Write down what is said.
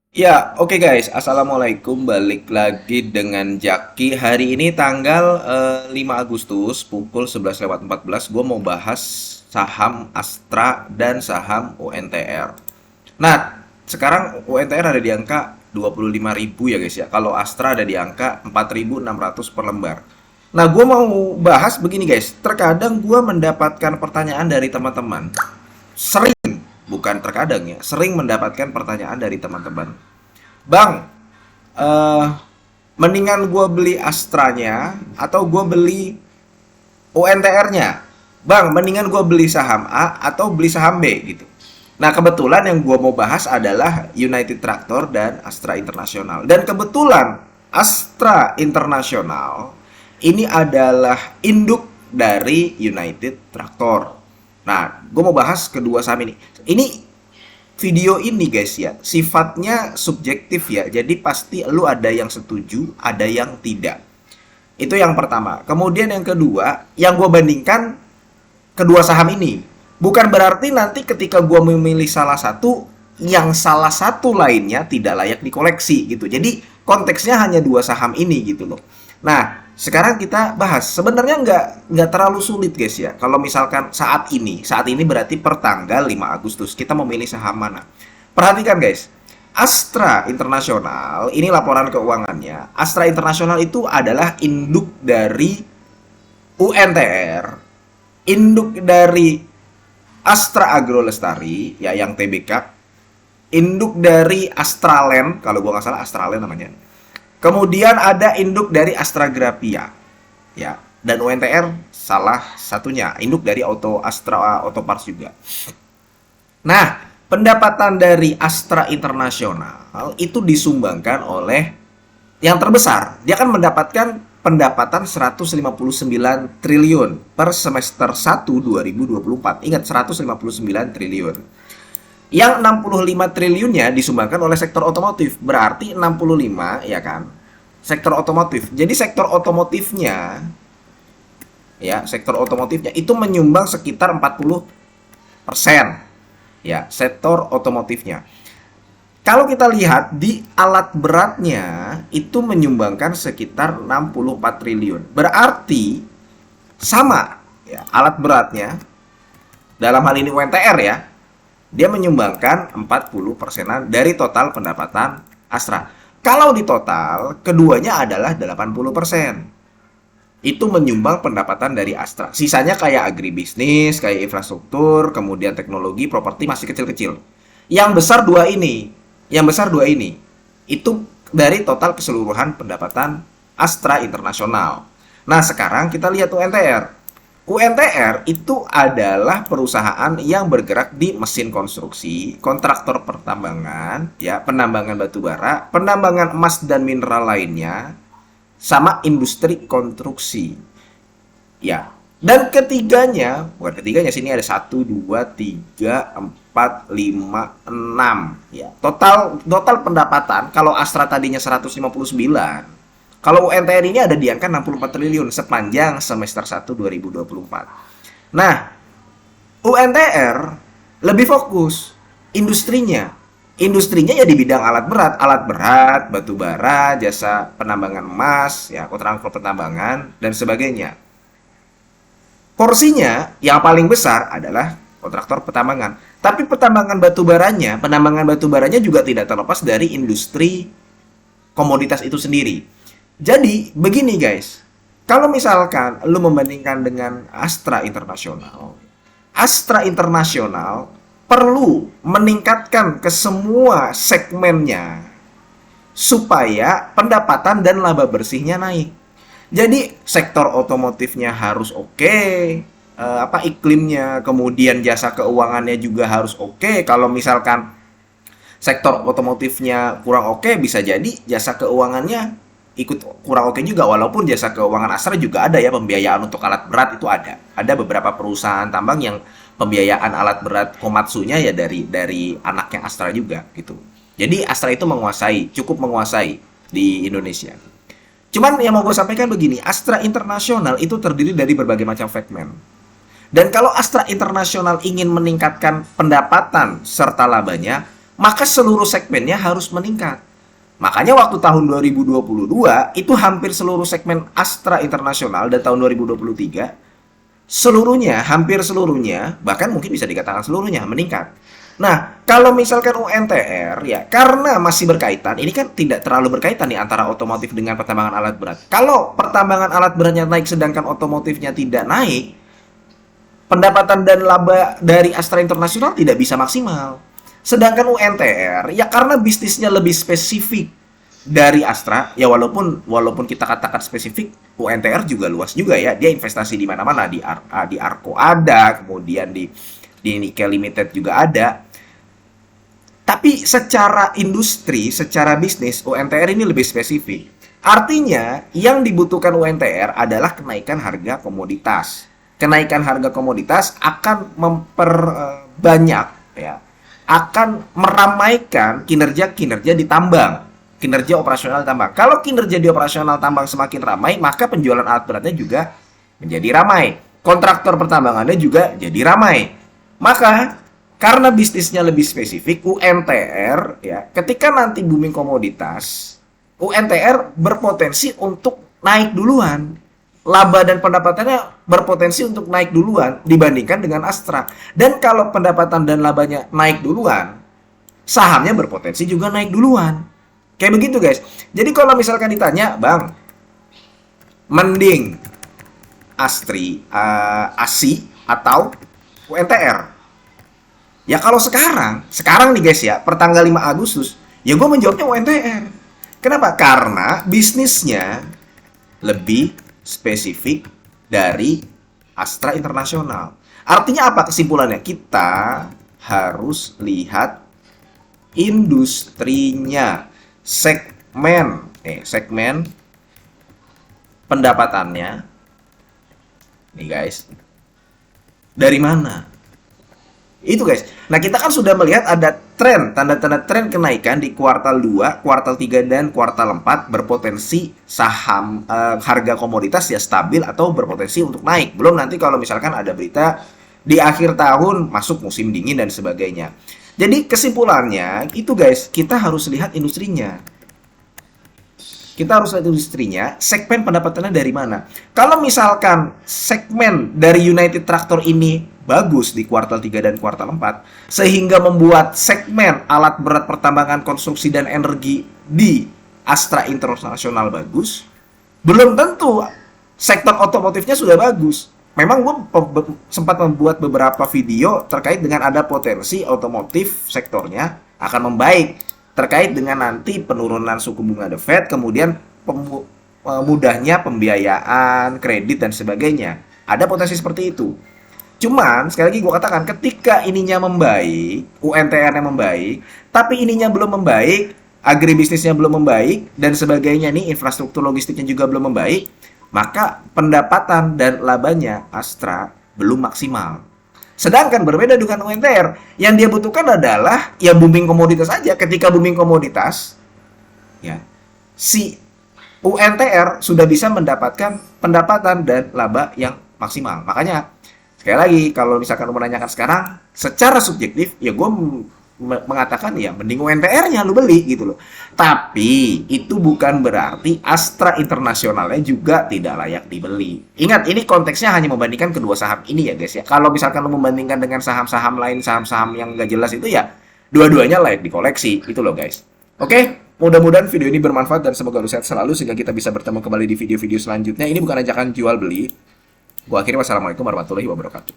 Ya, oke guys. Assalamualaikum. Balik lagi dengan Jaki. Hari ini tanggal 5 Agustus pukul 11:14. Gue mau bahas saham Astra dan saham UNTR. Nah, sekarang UNTR ada di angka 25.000 ya guys ya. Kalau Astra ada di angka 4.600 per lembar. Nah, gue mau bahas begini guys. Terkadang gue mendapatkan pertanyaan dari teman-teman. Sering, bukan terkadang ya, sering mendapatkan pertanyaan dari teman-teman. Bang, eh mendingan gue beli Astranya atau gue beli UNTR-nya? Bang, mendingan gue beli saham A atau beli saham B gitu. Nah, kebetulan yang gue mau bahas adalah United Tractor dan Astra International. Dan kebetulan Astra International ini adalah induk dari United Tractor. Nah, gue mau bahas kedua saham ini. Video ini guys ya, sifatnya subjektif ya. Jadi pasti lu ada yang setuju, ada yang tidak. Itu yang pertama. Kemudian yang kedua, yang gue bandingkan kedua saham ini. Bukan berarti nanti ketika gue memilih salah satu, yang salah satu lainnya tidak layak dikoleksi gitu. Jadi konteksnya hanya dua saham ini gitu loh. Nah, sekarang kita bahas. Sebenarnya nggak terlalu sulit guys ya. Kalau misalkan saat ini berarti per tanggal 5 Agustus kita memilih saham mana. Perhatikan guys, Astra Internasional ini laporan keuangannya. Astra Internasional itu adalah induk dari UNTR, induk dari Astra Agro Lestari, ya yang TBK, induk dari Astralen, kalau gua nggak salah Astralen namanya. Kemudian ada induk dari Astragrapia, ya, dan UNTR salah satunya, induk dari Astra Auto Parts juga. Nah, pendapatan dari Astra Internasional itu disumbangkan oleh yang terbesar. Dia akan mendapatkan pendapatan 159 triliun per semester 1 2024. Ingat 159 triliun. Yang 65 triliunnya disumbangkan oleh sektor otomotif. Berarti 65 ya kan? Sektor otomotif. Jadi sektor otomotifnya itu menyumbang sekitar 40%. Ya, sektor otomotifnya. Kalau kita lihat di alat beratnya itu menyumbangkan sekitar 64 triliun. Berarti sama ya, alat beratnya dalam hal ini UNTR ya, dia menyumbangkan 40 persenan dari total pendapatan Astra. Kalau di total, keduanya adalah 80%. Itu menyumbang pendapatan dari Astra. Sisanya kayak agribisnis, kayak infrastruktur, kemudian teknologi, properti masih kecil-kecil. Yang besar dua ini, itu dari total keseluruhan pendapatan Astra Internasional. Nah, sekarang kita lihat UNTR. UNTR itu adalah perusahaan yang bergerak di mesin konstruksi, kontraktor pertambangan, ya, penambangan batu bara, penambangan emas dan mineral lainnya, sama industri konstruksi. Ya. Dan ketiganya, bukan ketiganya sini ada satu 2 3 4 5 6 ya. Total pendapatan kalau Astra tadinya 159, kalau UNTR ini ada di angka 64 triliun sepanjang semester 1 2024. Nah, UNTR lebih fokus industrinya. Industrinya ya di bidang alat berat, batu bara, jasa penambangan emas, ya kontraktor penambangan dan sebagainya. Porsinya yang paling besar adalah kontraktor pertambangan. Tapi penambangan batu baranya juga tidak terlepas dari industri komoditas itu sendiri. Jadi, begini guys. Kalau misalkan lu membandingkan dengan Astra Internasional perlu meningkatkan ke semua segmennya supaya pendapatan dan laba bersihnya naik. Jadi sektor otomotifnya harus oke, iklimnya, kemudian jasa keuangannya juga harus oke. Kalau misalkan sektor otomotifnya kurang oke, bisa jadi jasa keuangannya ikut kurang oke juga. Walaupun jasa keuangan Astra juga ada ya, pembiayaan untuk alat berat itu ada. Ada beberapa perusahaan tambang yang pembiayaan alat berat Komatsunya ya dari anaknya Astra juga gitu. Jadi Astra itu cukup menguasai di Indonesia. Cuman yang mau gue sampaikan begini, Astra Internasional itu terdiri dari berbagai macam segmen. Dan kalau Astra Internasional ingin meningkatkan pendapatan serta labanya, maka seluruh segmennya harus meningkat. Makanya waktu tahun 2022 itu hampir seluruh segmen Astra Internasional dan tahun 2023 seluruhnya, hampir seluruhnya, bahkan mungkin bisa dikatakan seluruhnya meningkat. Nah, kalau misalkan UNTR ya, karena masih berkaitan, ini kan tidak terlalu berkaitan nih antara otomotif dengan pertambangan alat berat. Kalau pertambangan alat beratnya naik sedangkan otomotifnya tidak naik, pendapatan dan laba dari Astra Internasional tidak bisa maksimal. Sedangkan UNTR ya karena bisnisnya lebih spesifik dari Astra, ya walaupun kita katakan spesifik, UNTR juga luas juga ya. Dia investasi di mana-mana, di Arco ada, kemudian di Nikel Limited juga ada. Tapi secara industri, secara bisnis, UNTR ini lebih spesifik. Artinya, yang dibutuhkan UNTR adalah kenaikan harga komoditas. Kenaikan harga komoditas akan memperbanyak, ya, akan meramaikan kinerja-kinerja di tambang, kinerja operasional tambang. Kalau kinerja di operasional tambang semakin ramai, maka penjualan alat beratnya juga menjadi ramai. Kontraktor pertambangannya juga jadi ramai. Maka karena bisnisnya lebih spesifik, UNTR ya, ketika nanti booming komoditas, UNTR berpotensi untuk naik duluan. Laba dan pendapatannya berpotensi untuk naik duluan dibandingkan dengan Astra. Dan kalau pendapatan dan labanya naik duluan, sahamnya berpotensi juga naik duluan. Kayak begitu, guys. Jadi kalau misalkan ditanya, Bang, mending ASI atau UNTR? Ya kalau sekarang nih guys ya, pertanggal 5 Agustus, ya gue menjawabnya UNTR. Kenapa? Karena bisnisnya lebih spesifik dari Astra Internasional. Artinya apa kesimpulannya? Kita harus lihat industrinya, segmen pendapatannya. Nih guys, dari mana? Itu guys. Nah, kita kan sudah melihat ada tren, tanda-tanda tren kenaikan di kuartal 2, kuartal 3 dan kuartal 4 berpotensi saham harga komoditas ya stabil atau berpotensi untuk naik. Belum nanti kalau misalkan ada berita di akhir tahun masuk musim dingin dan sebagainya. Jadi kesimpulannya itu guys, kita harus lihat industrinya. Kita harus lihat industrinya, segmen pendapatannya dari mana. Kalau misalkan segmen dari United Tractor ini bagus di kuartal 3 dan kuartal 4, sehingga membuat segmen alat berat pertambangan konstruksi dan energi di Astra Internasional bagus, belum tentu sektor otomotifnya sudah bagus. Memang gue sempat membuat beberapa video terkait dengan ada potensi otomotif sektornya akan membaik, terkait dengan nanti penurunan suku bunga The Fed, kemudian mudahnya pembiayaan, kredit, dan sebagainya. Ada potensi seperti itu. Cuman, sekali lagi gue katakan, ketika ininya membaik, UNTR-nya membaik, tapi ininya belum membaik, agribisnisnya belum membaik, dan sebagainya nih, infrastruktur logistiknya juga belum membaik, maka pendapatan dan labanya Astra belum maksimal. Sedangkan berbeda dengan UNTR, yang dia butuhkan adalah ya booming komoditas saja. Ketika booming komoditas, ya si UNTR sudah bisa mendapatkan pendapatan dan laba yang maksimal. Makanya sekali lagi kalau misalkan lu menanyakan sekarang, secara subjektif ya gue mengatakan ya mending UNTR-nya lu beli gitu loh. Tapi itu bukan berarti Astra Internasionalnya juga tidak layak dibeli. Ingat, ini konteksnya hanya membandingkan kedua saham ini ya guys ya. Kalau misalkan lu membandingkan dengan saham-saham lain, saham-saham yang gak jelas itu ya dua-duanya layak dikoleksi itu loh guys. Oke, mudah-mudahan video ini bermanfaat dan semoga lu sehat selalu sehingga kita bisa bertemu kembali di video-video selanjutnya. Ini bukan ajakan jual beli. Gua akhiri, wassalamualaikum warahmatullahi wabarakatuh.